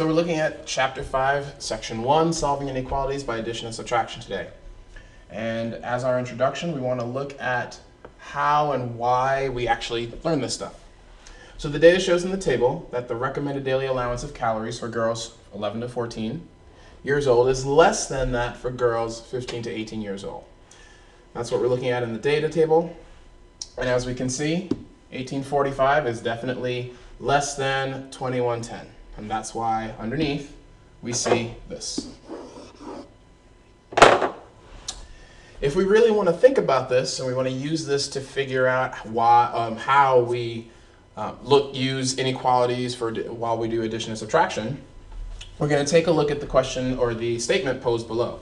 So we're looking at Chapter 5, Section 1, Solving Inequalities by Addition and Subtraction today. And as our introduction, we want to look at how and why we actually learn this stuff. So the data shows in the table that the recommended daily allowance of calories for girls 11 to 14 years old is less than that for girls 15 to 18 years old. That's what we're looking at in the data table. And as we can see, 1845 is definitely less than 2110. And that's why underneath we see this. If we really want to think about this and we want to use this to figure out why, how we use inequalities while we do addition and subtraction, we're going to take a look at the question or the statement posed below.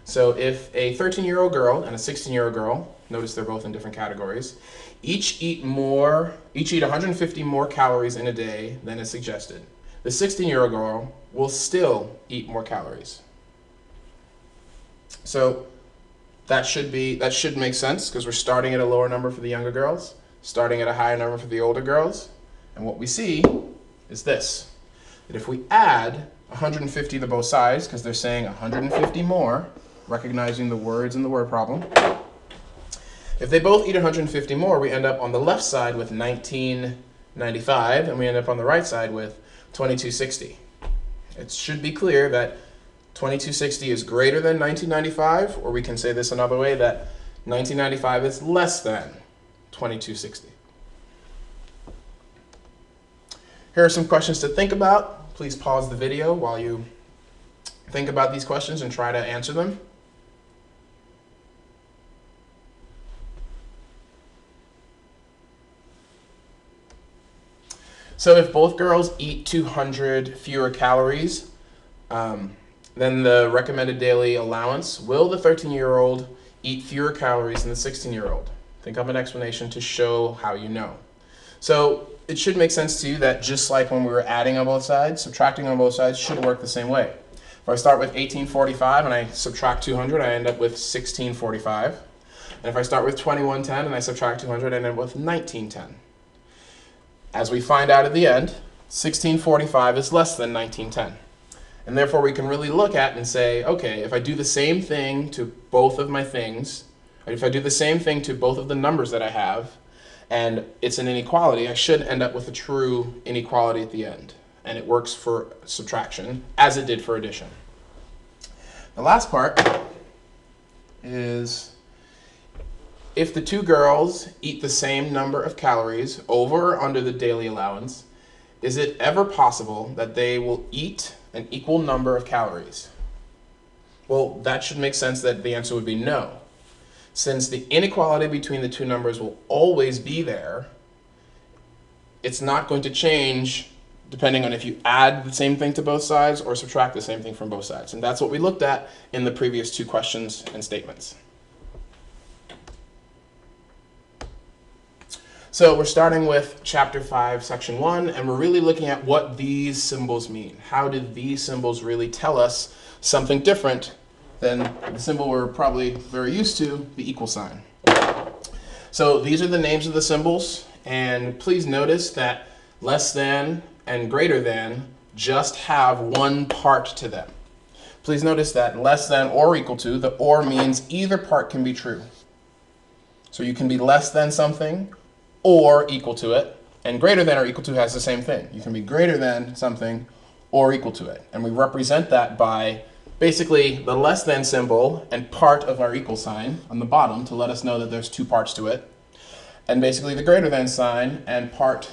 So if a 13-year-old girl and a 16-year-old girl, notice they're both in different categories, each eat 150 more calories in a day than is suggested, the 16-year-old girl will still eat more calories. So that should make sense because we're starting at a lower number for the younger girls, starting at a higher number for the older girls. And what we see is this, that if we add 150 to both sides, because they're saying 150 more, recognizing the words in the word problem, if they both eat 150 more, we end up on the left side with 1995, and we end up on the right side with 2260. It should be clear that 2260 is greater than 1995, or we can say this another way, that 1995 is less than 2260. Here are some questions to think about. Please pause the video while you think about these questions and try to answer them. So if both girls eat 200 fewer calories than the recommended daily allowance, will the 13-year-old eat fewer calories than the 16-year-old? Think of an explanation to show how you know. So it should make sense to you that just like when we were adding on both sides, subtracting on both sides should work the same way. If I start with 1845 and I subtract 200, I end up with 1645. And if I start with 2110 and I subtract 200, I end up with 1910. As we find out at the end, 1645 is less than 1910. And therefore we can really look at and say, okay, if I do the same thing to both of my things, if I do the same thing to both of the numbers that I have, and it's an inequality, I should end up with a true inequality at the end. And it works for subtraction as it did for addition. The last part is, if the two girls eat the same number of calories over or under the daily allowance, is it ever possible that they will eat an equal number of calories? Well, that should make sense that the answer would be no. Since the inequality between the two numbers will always be there, it's not going to change depending on if you add the same thing to both sides or subtract the same thing from both sides. And that's what we looked at in the previous two questions and statements. So we're starting with Chapter 5, Section 1, and we're really looking at what these symbols mean. How did these symbols really tell us something different than the symbol we're probably very used to, the equal sign? So these are the names of the symbols, and please notice that less than and greater than just have one part to them. Please notice that less than or equal to, the or means either part can be true. So you can be less than something or equal to it, and greater than or equal to has the same thing. You can be greater than something or equal to it. And we represent that by basically the less than symbol and part of our equal sign on the bottom to let us know that there's two parts to it. And basically the greater than sign and part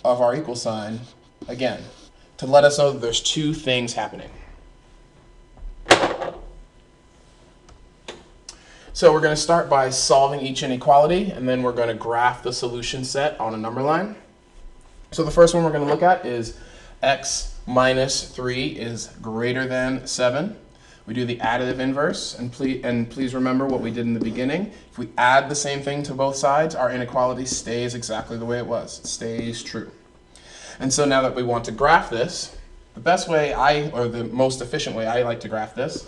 of our equal sign, again, to let us know that there's two things happening. So we're going to start by solving each inequality, and then we're going to graph the solution set on a number line. So the first one we're going to look at is x minus 3 is greater than 7. We do the additive inverse, and please remember what we did in the beginning. If we add the same thing to both sides, our inequality stays exactly the way it was. It stays true. And so now that we want to graph this, the best way or the most efficient way I like to graph this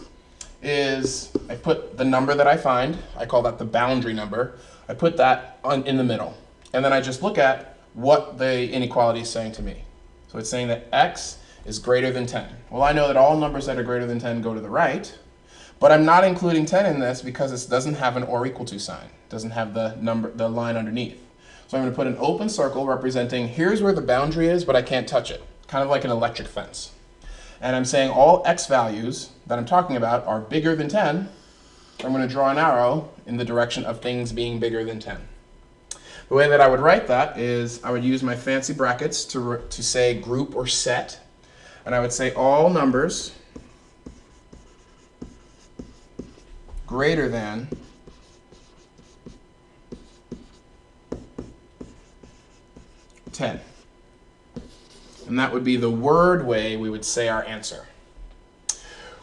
is I put the number that I find, I call that the boundary number, I put that in the middle. And then I just look at what the inequality is saying to me. So it's saying that x is greater than 10. Well, I know that all numbers that are greater than 10 go to the right, but I'm not including 10 in this because it doesn't have an or equal to sign. It doesn't have the line underneath. So I'm going to put an open circle representing here's where the boundary is, but I can't touch it, kind of like an electric fence. And I'm saying all x values that I'm talking about are bigger than 10. I'm going to draw an arrow in the direction of things being bigger than 10. The way that I would write that is I would use my fancy brackets to say group or set. And I would say all numbers greater than ten. And that would be the word way we would say our answer.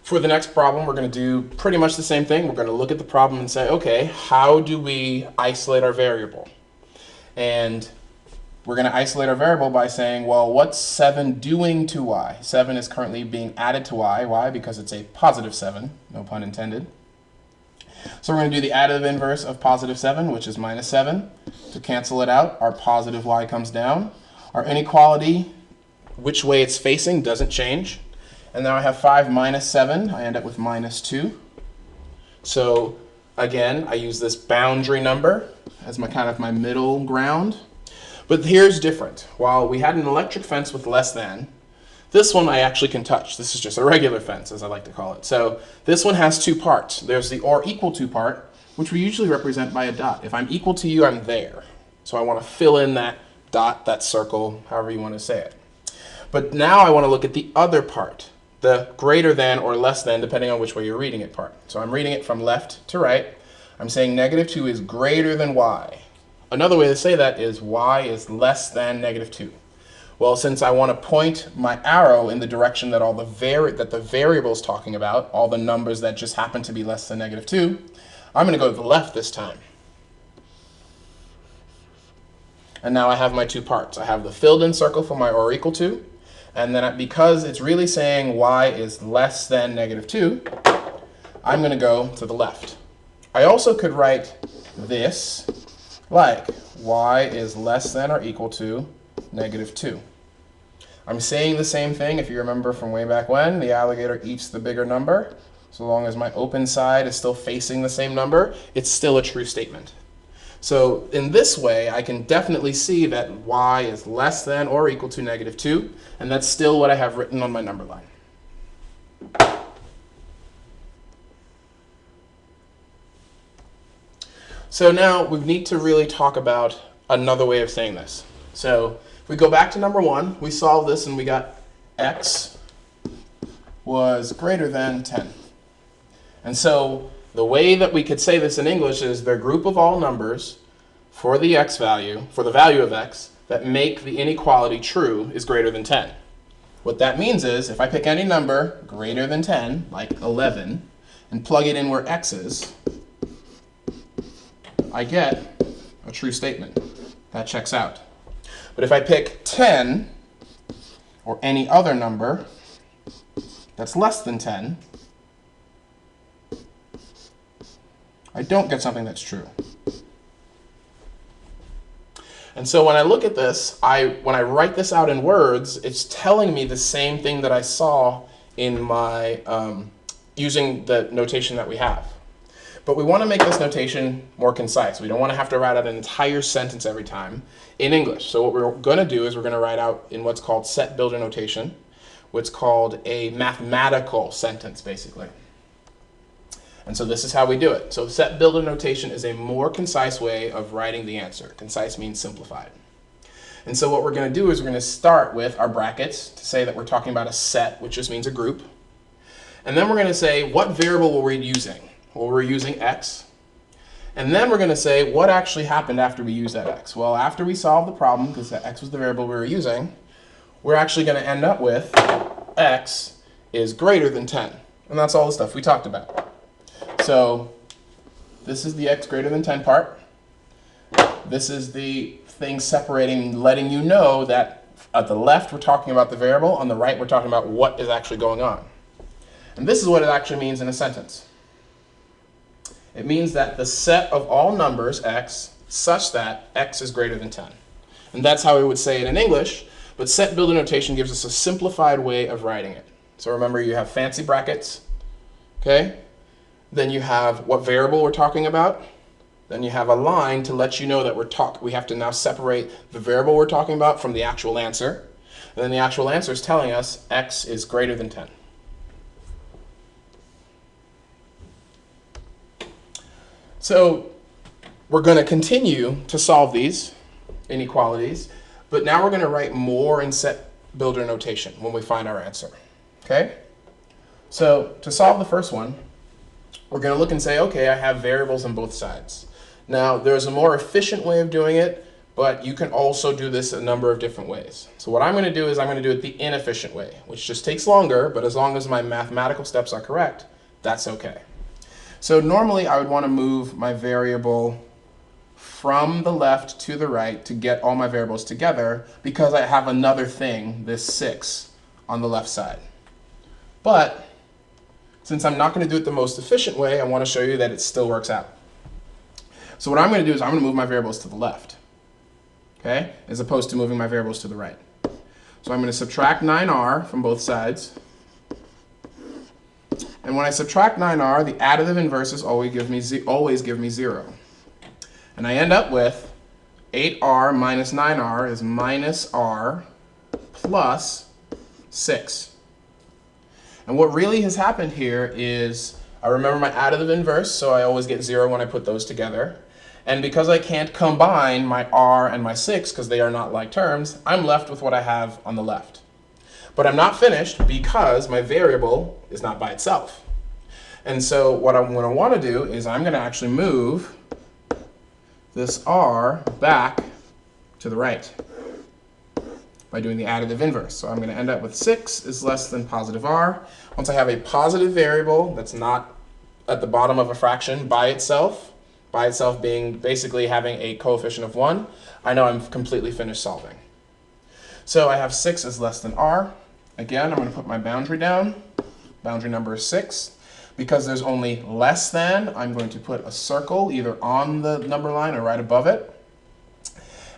For the next problem, we're going to do pretty much the same thing. We're going to look at the problem and say, okay, how do we isolate our variable? And we're going to isolate our variable by saying, well, what's 7 doing to y? 7 is currently being added to y. Why? Because it's a positive 7, no pun intended. So we're going to do the additive inverse of positive 7, which is minus 7. To cancel it out, our positive y comes down. Our inequality, which way it's facing, doesn't change. And now I have 5 minus 7. I end up with minus 2. So again, I use this boundary number as my kind of my middle ground. But here's different. While we had an electric fence with less than, this one I actually can touch. This is just a regular fence, as I like to call it. So this one has two parts. There's the or equal to part, which we usually represent by a dot. If I'm equal to you, I'm there. So I want to fill in that dot, that circle, however you want to say it. But now I want to look at the other part, the greater than or less than, depending on which way you're reading it part. So I'm reading it from left to right. I'm saying negative 2 is greater than y. Another way to say that is y is less than negative 2. Well, since I want to point my arrow in the direction that the variable is talking about, all the numbers that just happen to be less than negative 2, I'm going to go to the left this time. And now I have my two parts. I have the filled in circle for my or equal to, and then because it's really saying y is less than negative 2, I'm going to go to the left. I also could write this like y is less than or equal to negative 2. I'm saying the same thing. If you remember from way back when, the alligator eats the bigger number. So long as my open side is still facing the same number, it's still a true statement. So in this way, I can definitely see that y is less than or equal to negative 2, and that's still what I have written on my number line. So now we need to really talk about another way of saying this. So if we go back to number 1, we solved this and we got x was greater than 10. And so the way that we could say this in English is the group of all numbers for the x value, for the value of x, that make the inequality true is greater than 10. What that means is if I pick any number greater than 10, like 11, and plug it in where x is, I get a true statement. That checks out. But if I pick 10 or any other number that's less than 10, I don't get something that's true. And so when I look at this, when I write this out in words, it's telling me the same thing that I saw in my using the notation that we have. But we want to make this notation more concise. We don't want to have to write out an entire sentence every time in English. So what we're going to do is we're going to write out in what's called set builder notation, what's called a mathematical sentence, basically. And so this is how we do it. So set builder notation is a more concise way of writing the answer. Concise means simplified. And so what we're going to do is we're going to start with our brackets to say that we're talking about a set, which just means a group. And then we're going to say what variable were we using? Well, we're using x. And then we're going to say what actually happened after we used that x. Well, after we solved the problem, because that x was the variable we were using, we're actually going to end up with x is greater than 10. And that's all the stuff we talked about. So this is the x greater than 10 part. This is the thing separating, letting you know that at the left we're talking about the variable, on the right we're talking about what is actually going on. And this is what it actually means in a sentence. It means that the set of all numbers x such that x is greater than 10. And that's how we would say it in English. But set builder notation gives us a simplified way of writing it. So remember, you have fancy brackets, okay? Then you have what variable we're talking about. Then you have a line to let you know that we have to now separate the variable we're talking about from the actual answer. And then the actual answer is telling us x is greater than 10. So we're going to continue to solve these inequalities, but now we're going to write more in set builder notation when we find our answer. Okay? So to solve the first one, we're going to look and say, okay, I have variables on both sides. Now, there's a more efficient way of doing it, but you can also do this a number of different ways. So what I'm going to do is I'm going to do it the inefficient way, which just takes longer, but as long as my mathematical steps are correct, that's okay. So normally I would want to move my variable from the left to the right to get all my variables together because I have another thing, this 6, on the left side. But since I'm not going to do it the most efficient way, I want to show you that it still works out. So what I'm going to do is I'm going to move my variables to the left, okay, as opposed to moving my variables to the right. So I'm going to subtract 9r from both sides. And when I subtract 9r, the additive inverses always give me 0. And I end up with 8r minus 9r is minus r plus 6. And what really has happened here is I remember my additive inverse, so I always get 0 when I put those together. And because I can't combine my r and my 6 because they are not like terms, I'm left with what I have on the left. But I'm not finished because my variable is not by itself. And so what I'm going to want to do is I'm going to actually move this r back to the right by doing the additive inverse. So I'm going to end up with 6 is less than positive r. Once I have a positive variable that's not at the bottom of a fraction by itself being basically having a coefficient of 1, I know I'm completely finished solving. So I have 6 is less than r. Again, I'm going to put my boundary down. Boundary number is 6. Because there's only less than, I'm going to put a circle either on the number line or right above it.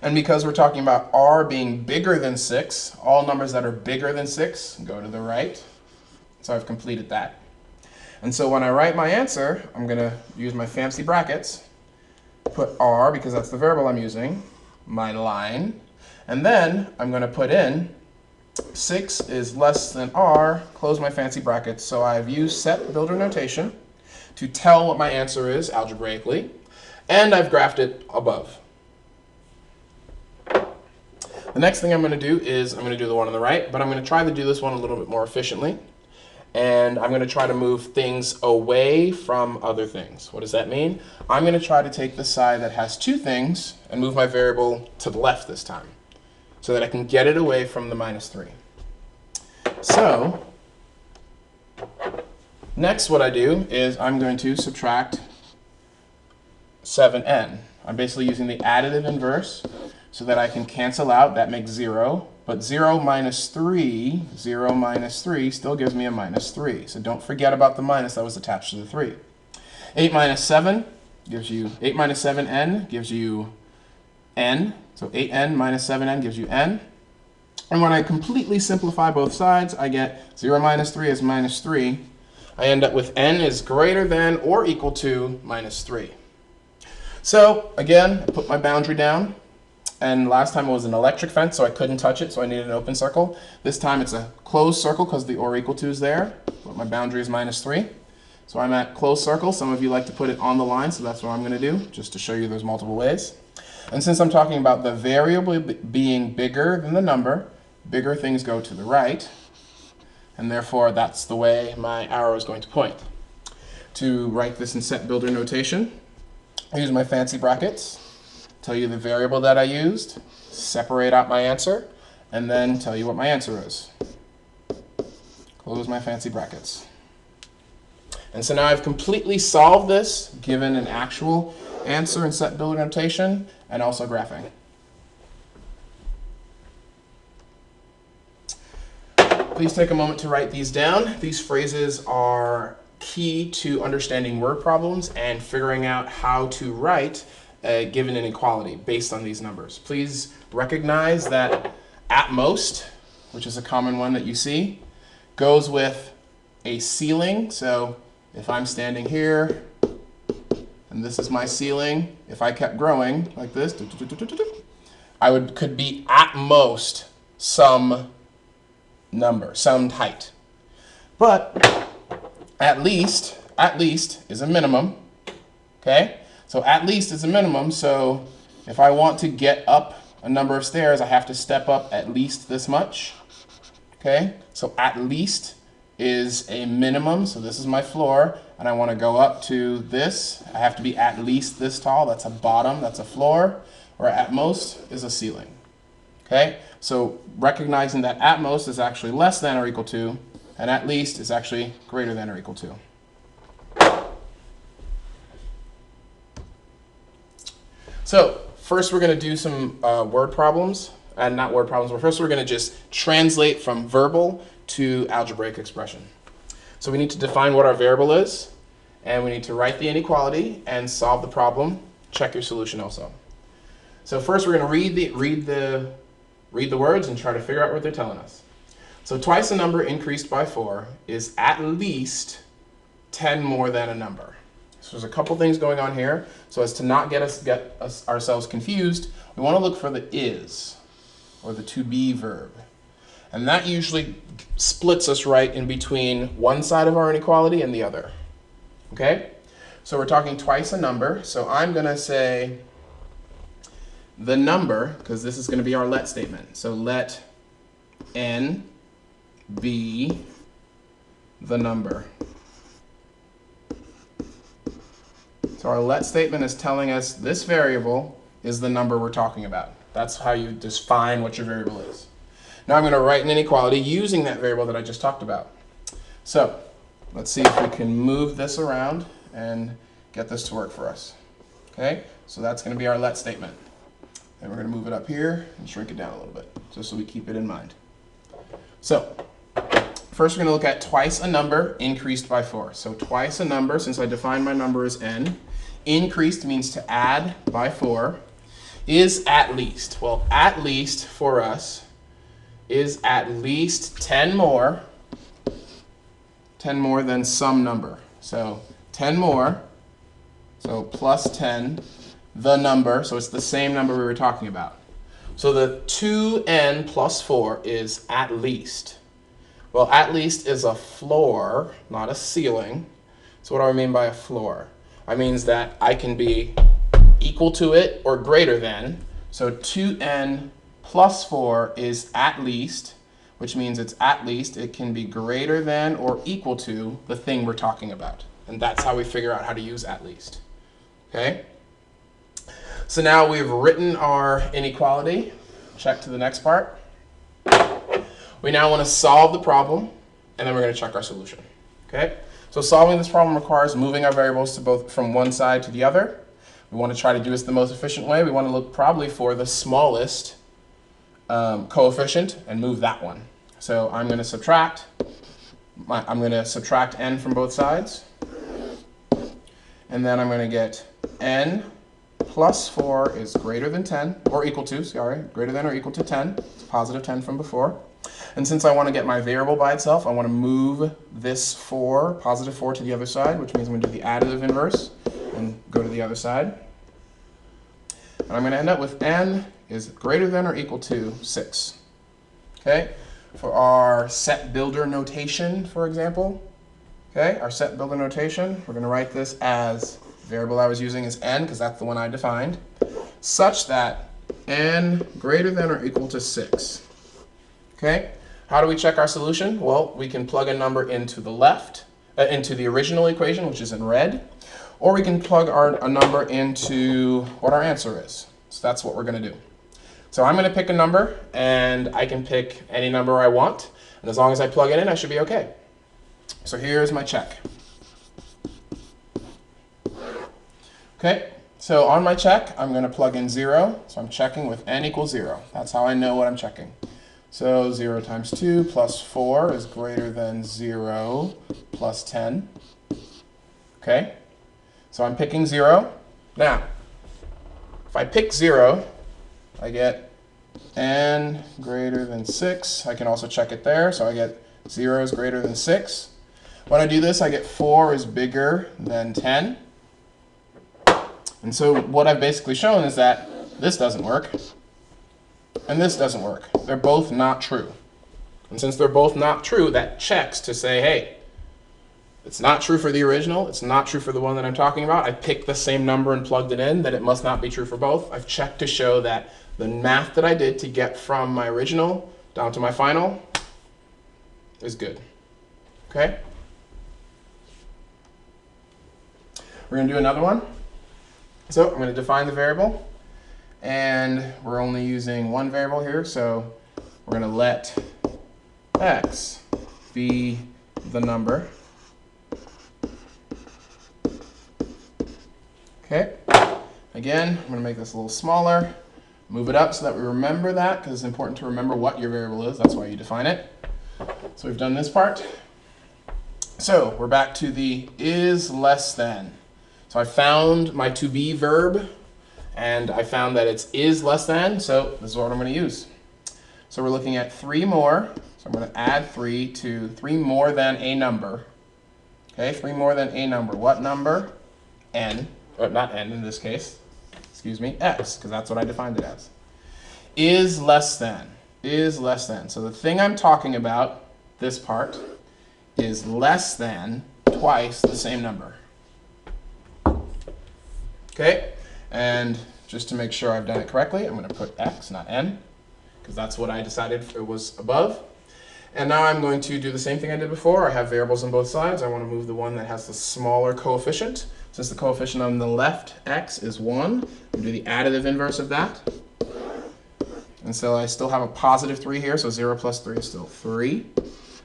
And because we're talking about r being bigger than 6, all numbers that are bigger than 6 go to the right. So I've completed that. And so when I write my answer, I'm going to use my fancy brackets, put r, because that's the variable I'm using, my line, and then I'm going to put in 6 is less than r, close my fancy brackets. So I've used set builder notation to tell what my answer is algebraically, and I've graphed it above. The next thing I'm going to do is I'm going to do the one on the right, but I'm going to try to do this one a little bit more efficiently. And I'm going to try to move things away from other things. What does that mean? I'm going to try to take the side that has 2 things and move my variable to the left this time so that I can get it away from the minus 3. So next what I do is I'm going to subtract 7n. I'm basically using the additive inverse so that I can cancel out. That makes 0. But 0 minus 3 still gives me a minus 3. So don't forget about the minus that was attached to the 3. 8 minus 7 gives you 8 minus 7n gives you n. So 8n minus 7n gives you n. And when I completely simplify both sides, I get 0 minus 3 is minus 3. I end up with n is greater than or equal to minus 3. So again, I put my boundary down. And last time it was an electric fence, so I couldn't touch it, so I needed an open circle. This time it's a closed circle because the or equal to is there. But my boundary is minus 3. So I'm at closed circle. Some of you like to put it on the line, so that's what I'm going to do, just to show you there's multiple ways. And since I'm talking about the variable being bigger than the number, bigger things go to the right. And therefore, that's the way my arrow is going to point. To write this in set builder notation, I use my fancy brackets. Tell you the variable that I used, separate out my answer, and then tell you what my answer is. Close my fancy brackets. And so now I've completely solved this, given an actual answer in set builder notation, and also graphing. Please take a moment to write these down. These phrases are key to understanding word problems and figuring out how to write given inequality based on these numbers. Please recognize that at most, which is a common one that you see, goes with a ceiling. So if I'm standing here, and this is my ceiling, if I kept growing like this, I could be at most some number, some height. But at least is a minimum, okay? So at least is a minimum, so if I want to get up a number of stairs, I have to step up at least this much, okay? So at least is a minimum, so this is my floor, and I want to go up to this. I have to be at least this tall. That's a bottom, that's a floor, or at most is a ceiling, okay? So recognizing that at most is actually less than or equal to, and at least is actually greater than or equal to. So first we're going to do some word problems, and not word problems, but first we're going to just translate from verbal to algebraic expression. So we need to define what our variable is, and we need to write the inequality and solve the problem. Check your solution also. So first we're going to read the words and try to figure out what they're telling us. So twice a number increased by 4 is at least 10 more than a number. So there's a couple things going on here. So as to not get ourselves confused, we want to look for the is, or the to be verb. And that usually splits us right in between one side of our inequality and the other. Okay? So we're talking twice a number. So I'm going to say the number, because this is going to be our let statement. So let n be the number. So our let statement is telling us this variable is the number we're talking about. That's how you define what your variable is. Now I'm going to write an inequality using that variable that I just talked about. So let's see if we can move this around and get this to work for us. Okay, so that's going to be our let statement. And we're going to move it up here and shrink it down a little bit, just so we keep it in mind. So first we're going to look at twice a number increased by 4. So twice a number, since I defined my number as n, increased means to add by 4, is at least. Well, at least for us is at least 10 more than some number. So 10 more, so plus 10, the number, so it's the same number we were talking about. So the 2n plus 4 is at least. Well, at least is a floor, not a ceiling. So what do I mean by a floor? I means that I can be equal to it or greater than. So 2n plus 4 is at least, which means it's at least. It can be greater than or equal to the thing we're talking about. And that's how we figure out how to use at least. Okay? So now we've written our inequality. Check to the next part. We now want to solve the problem, and then we're going to check our solution. Okay? So solving this problem requires moving our variables to both from one side to the other. We want to try to do this the most efficient way. We want to look probably for the smallest coefficient and move that one. So I'm going to subtract n from both sides, and then I'm going to get n plus 4 is greater than 10, or equal to, sorry, greater than or equal to 10. It's positive 10 from before. And since I want to get my variable by itself, I want to move this 4, positive 4, to the other side, which means I'm going to do the additive inverse and go to the other side. And I'm going to end up with n is greater than or equal to 6. Okay? For our set builder notation, for example, okay, our set builder notation, we're going to write this as, the variable I was using is n, because that's the one I defined, such that n greater than or equal to 6. Okay? How do we check our solution? Well, we can plug a number into the left, into the original equation, which is in red, or we can plug a number into what our answer is. So that's what we're going to do. So I'm going to pick a number, and I can pick any number I want, and as long as I plug it in, I should be okay. So here's my check. Okay, so on my check, I'm going to plug in 0, so I'm checking with n equals 0. That's how I know what I'm checking. So 0 times 2 plus 4 is greater than 0 plus 10. Okay, so I'm picking 0. Now, if I pick 0, I get n greater than 6. I can also check it there, so I get 0 is greater than 6. When I do this, I get 4 is bigger than 10. And so what I've basically shown is that this doesn't work, and this doesn't work. They're both not true. And since they're both not true, that checks to say, hey, it's not true for the original, it's not true for the one that I'm talking about. I picked the same number and plugged it in, that it must not be true for both. I've checked to show that the math that I did to get from my original down to my final is good. Okay? We're going to do another one. So I'm going to define the variable, and we're only using one variable here, so we're going to let x be the number. Okay. Again, I'm going to make this a little smaller, move it up so that we remember that, because it's important to remember what your variable is. That's why you define it. So we've done this part. So we're back to the is less than. So I found my to be verb, and I found that it's is less than, so this is what I'm going to use. So we're looking at 3 more. So I'm going to add 3 to 3 more than a number. Okay, 3 more than a number. What number? N. Or not n in this case. Excuse me, x, because that's what I defined it as. Is less than. Is less than. So the thing I'm talking about, this part, is less than twice the same number. Okay, and just to make sure I've done it correctly, I'm going to put x, not n, because that's what I decided it was above. And now I'm going to do the same thing I did before. I have variables on both sides. I want to move the one that has the smaller coefficient. Since the coefficient on the left, x, is 1, I'm do the additive inverse of that. And so I still have a positive 3 here, so 0 plus 3 is still 3.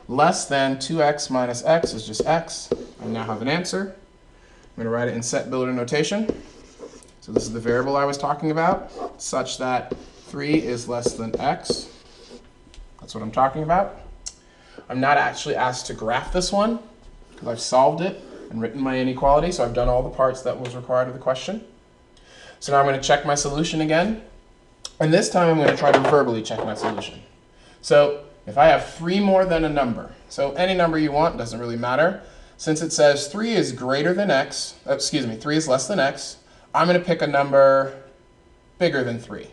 Less than 2x minus x is just x. I now have an answer. I'm going to write it in set builder notation. So this is the variable I was talking about, such that 3 is less than x. That's what I'm talking about. I'm not actually asked to graph this one, because I've solved it and written my inequality, so I've done all the parts that was required of the question. So now I'm going to check my solution again, and this time I'm going to try to verbally check my solution. So if I have 3 more than a number, so any number you want, doesn't really matter. Since it says 3 is greater than x, 3 is less than x, I'm going to pick a number bigger than 3,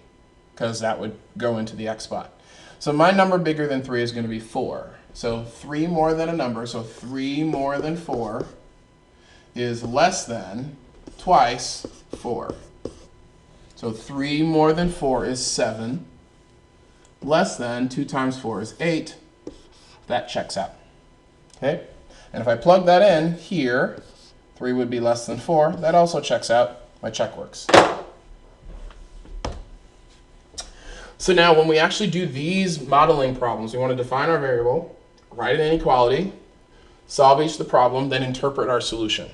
because that would go into the x spot. So my number bigger than 3 is going to be 4. So 3 more than a number, so 3 more than 4 is less than twice 4. So 3 more than 4 is 7. Less than 2 times 4 is 8. That checks out. Okay? And if I plug that in here, 3 would be less than 4. That also checks out. My check works. So now when we actually do these modeling problems, we want to define our variable, write an inequality, solve each of the problem, then interpret our solution.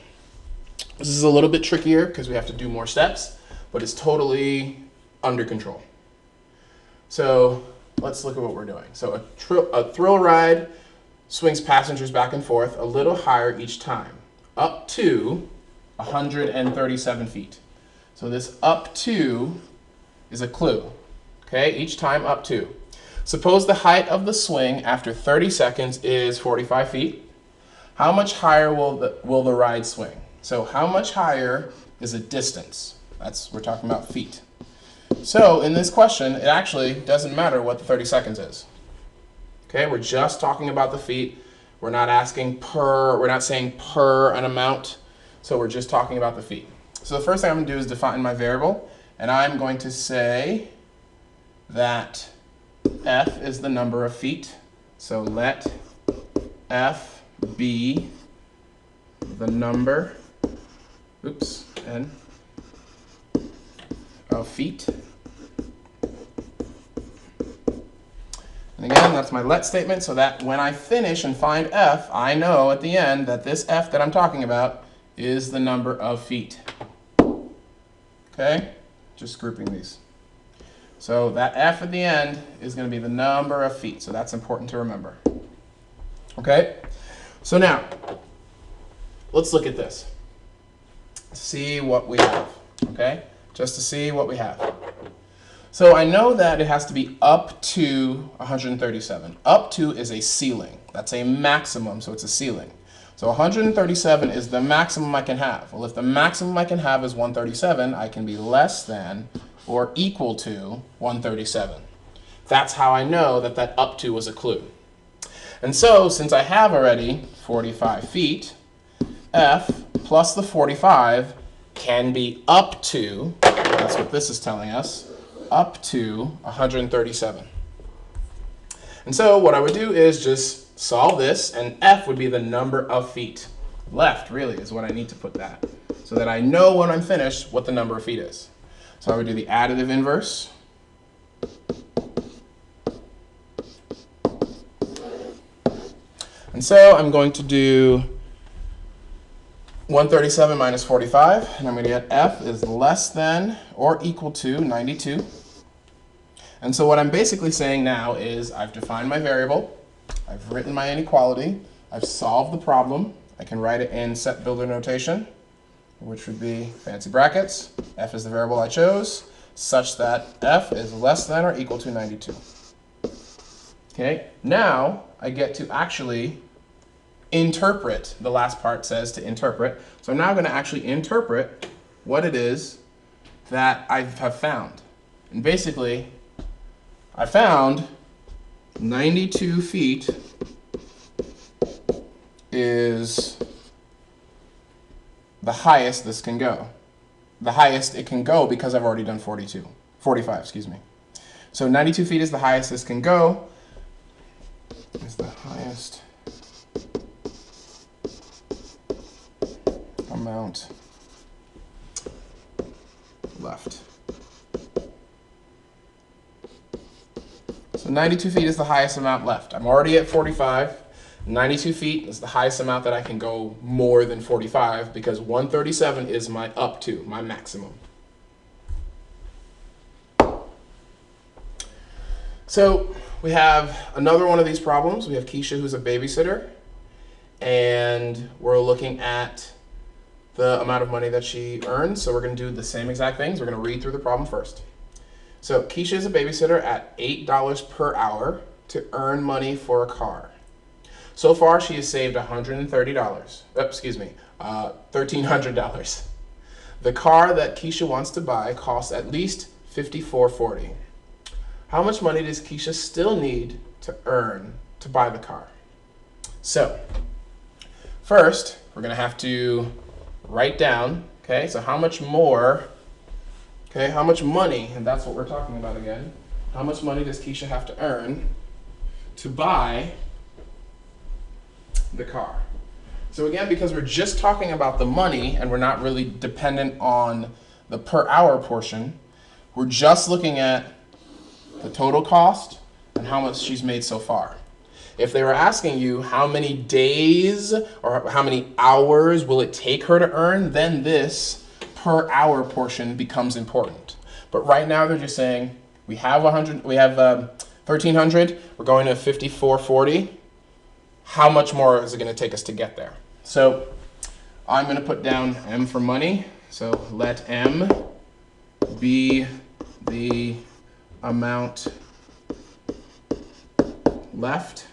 This is a little bit trickier because we have to do more steps, but it's totally under control. So let's look at what we're doing. So a thrill ride swings passengers back and forth a little higher each time, up to 137 feet. So this up to is a clue. Okay, each time up to. Suppose the height of the swing after 30 seconds is 45 feet. How much higher will the ride swing? So how much higher is a distance? We're talking about feet. So in this question, it actually doesn't matter what the 30 seconds is. Okay, we're just talking about the feet. We're not saying per an amount. So we're just talking about the feet. So the first thing I'm going to do is define my variable, and I'm going to say that f is the number of feet. So let f be the number, n of feet. And again, that's my let statement, so that when I finish and find f, I know at the end that this f that I'm talking about is the number of feet. Okay? Just grouping these. So that f at the end is going to be the number of feet. So that's important to remember. Okay? So now, let's look at this. See what we have. Okay? Just to see what we have. So I know that it has to be up to 137. Up to is a ceiling. That's a maximum, so it's a ceiling. So 137 is the maximum I can have. Well, if the maximum I can have is 137, I can be less than or equal to 137. That's how I know that that up to was a clue. And so, since I have already 45 feet, F plus the 45 can be up to, that's what this is telling us, up to 137. And so what I would do is just solve this, and F would be the number of feet. Left, really, is what I need to put that, so that I know when I'm finished what the number of feet is. So I would do the additive inverse. And so I'm going to do 137 minus 45, and I'm going to get F is less than or equal to 92. And so what I'm basically saying now is I've defined my variable, I've written my inequality, I've solved the problem. I can write it in set builder notation, which would be fancy brackets. F is the variable I chose, such that F is less than or equal to 92. Okay, now I get to actually interpret. The last part says to interpret. So I'm now going to actually interpret what it is that I have found. And basically, I found 92 feet is the highest this can go. The highest it can go because I've already done 45, excuse me. So 92 feet is the highest this can go. Is the highest amount left. So 92 feet is the highest amount left. I'm already at 45. 92 feet is the highest amount that I can go more than 45 because 137 is my up to, my maximum. So we have another one of these problems. We have Keisha, who's a babysitter, and we're looking at the amount of money that she earns. So we're going to do the same exact things. We're going to read through the problem first. So Keisha is a babysitter at $8 per hour to earn money for a car. So far, she has saved $1,300. The car that Keisha wants to buy costs at least $54.40. How much money does Keisha still need to earn to buy the car? So first, we're going to have to write down, okay, so how much more, okay, how much money, and that's what we're talking about again, how much money does Keisha have to earn to buy the car? So again, because we're just talking about the money and we're not really dependent on the per hour portion, we're just looking at the total cost and how much she's made so far. If they were asking you how many days or how many hours will it take her to earn, then this per hour portion becomes important. But right now they're just saying we have 1,300, we're going to 54.40. How much more is it going to take us to get there? So I'm going to put down M for money. So let M be the amount left,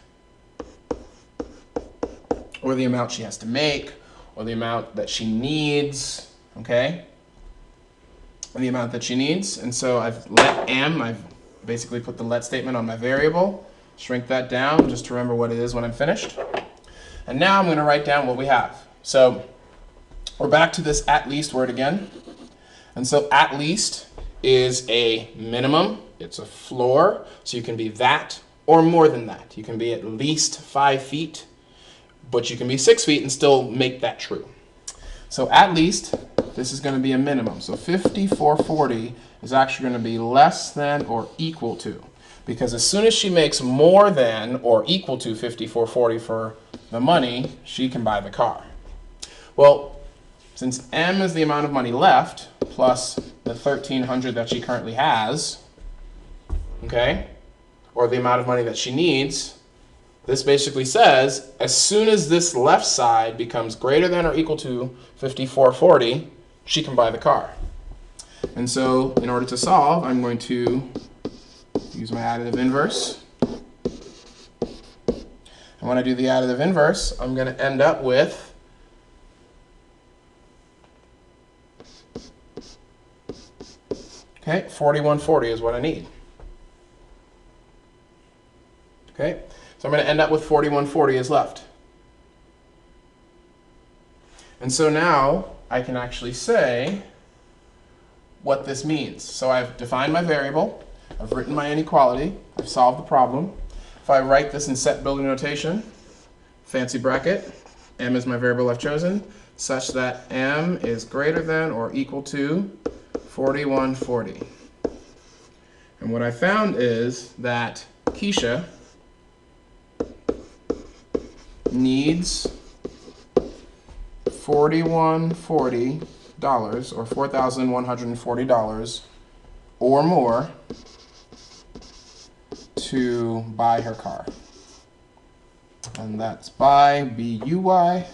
or the amount she has to make, or the amount that she needs, okay? And the amount that she needs. And so I've let M, I've basically put the let statement on my variable, shrink that down just to remember what it is when I'm finished. And now I'm going to write down what we have. So we're back to this at least word again. And so at least is a minimum. It's a floor. So you can be that or more than that. You can be at least 5 feet, but you can be 6 feet and still make that true. So at least, this is going to be a minimum. So 54.40 is actually going to be less than or equal to. Because as soon as she makes more than or equal to 54.40 for the money, she can buy the car. Well, since M is the amount of money left, plus the 1,300 that she currently has, okay, or the amount of money that she needs, this basically says as soon as this left side becomes greater than or equal to 54.40, she can buy the car. And so in order to solve, I'm going to use my additive inverse. And when I do the additive inverse, I'm going to end up with okay, 4140 is what I need. Okay, so I'm going to end up with 4140 is left. And so now I can actually say what this means. So I've defined my variable, I've written my inequality, I've solved the problem. If I write this in set building notation, fancy bracket, m is my variable I've chosen, such that m is greater than or equal to 4140. And what I found is that Keisha needs $4140 or $4,140 or more to buy her car. And that's buy, B-U-Y.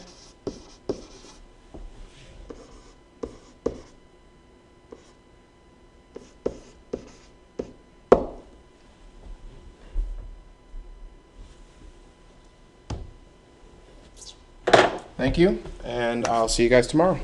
Thank you, and I'll see you guys tomorrow.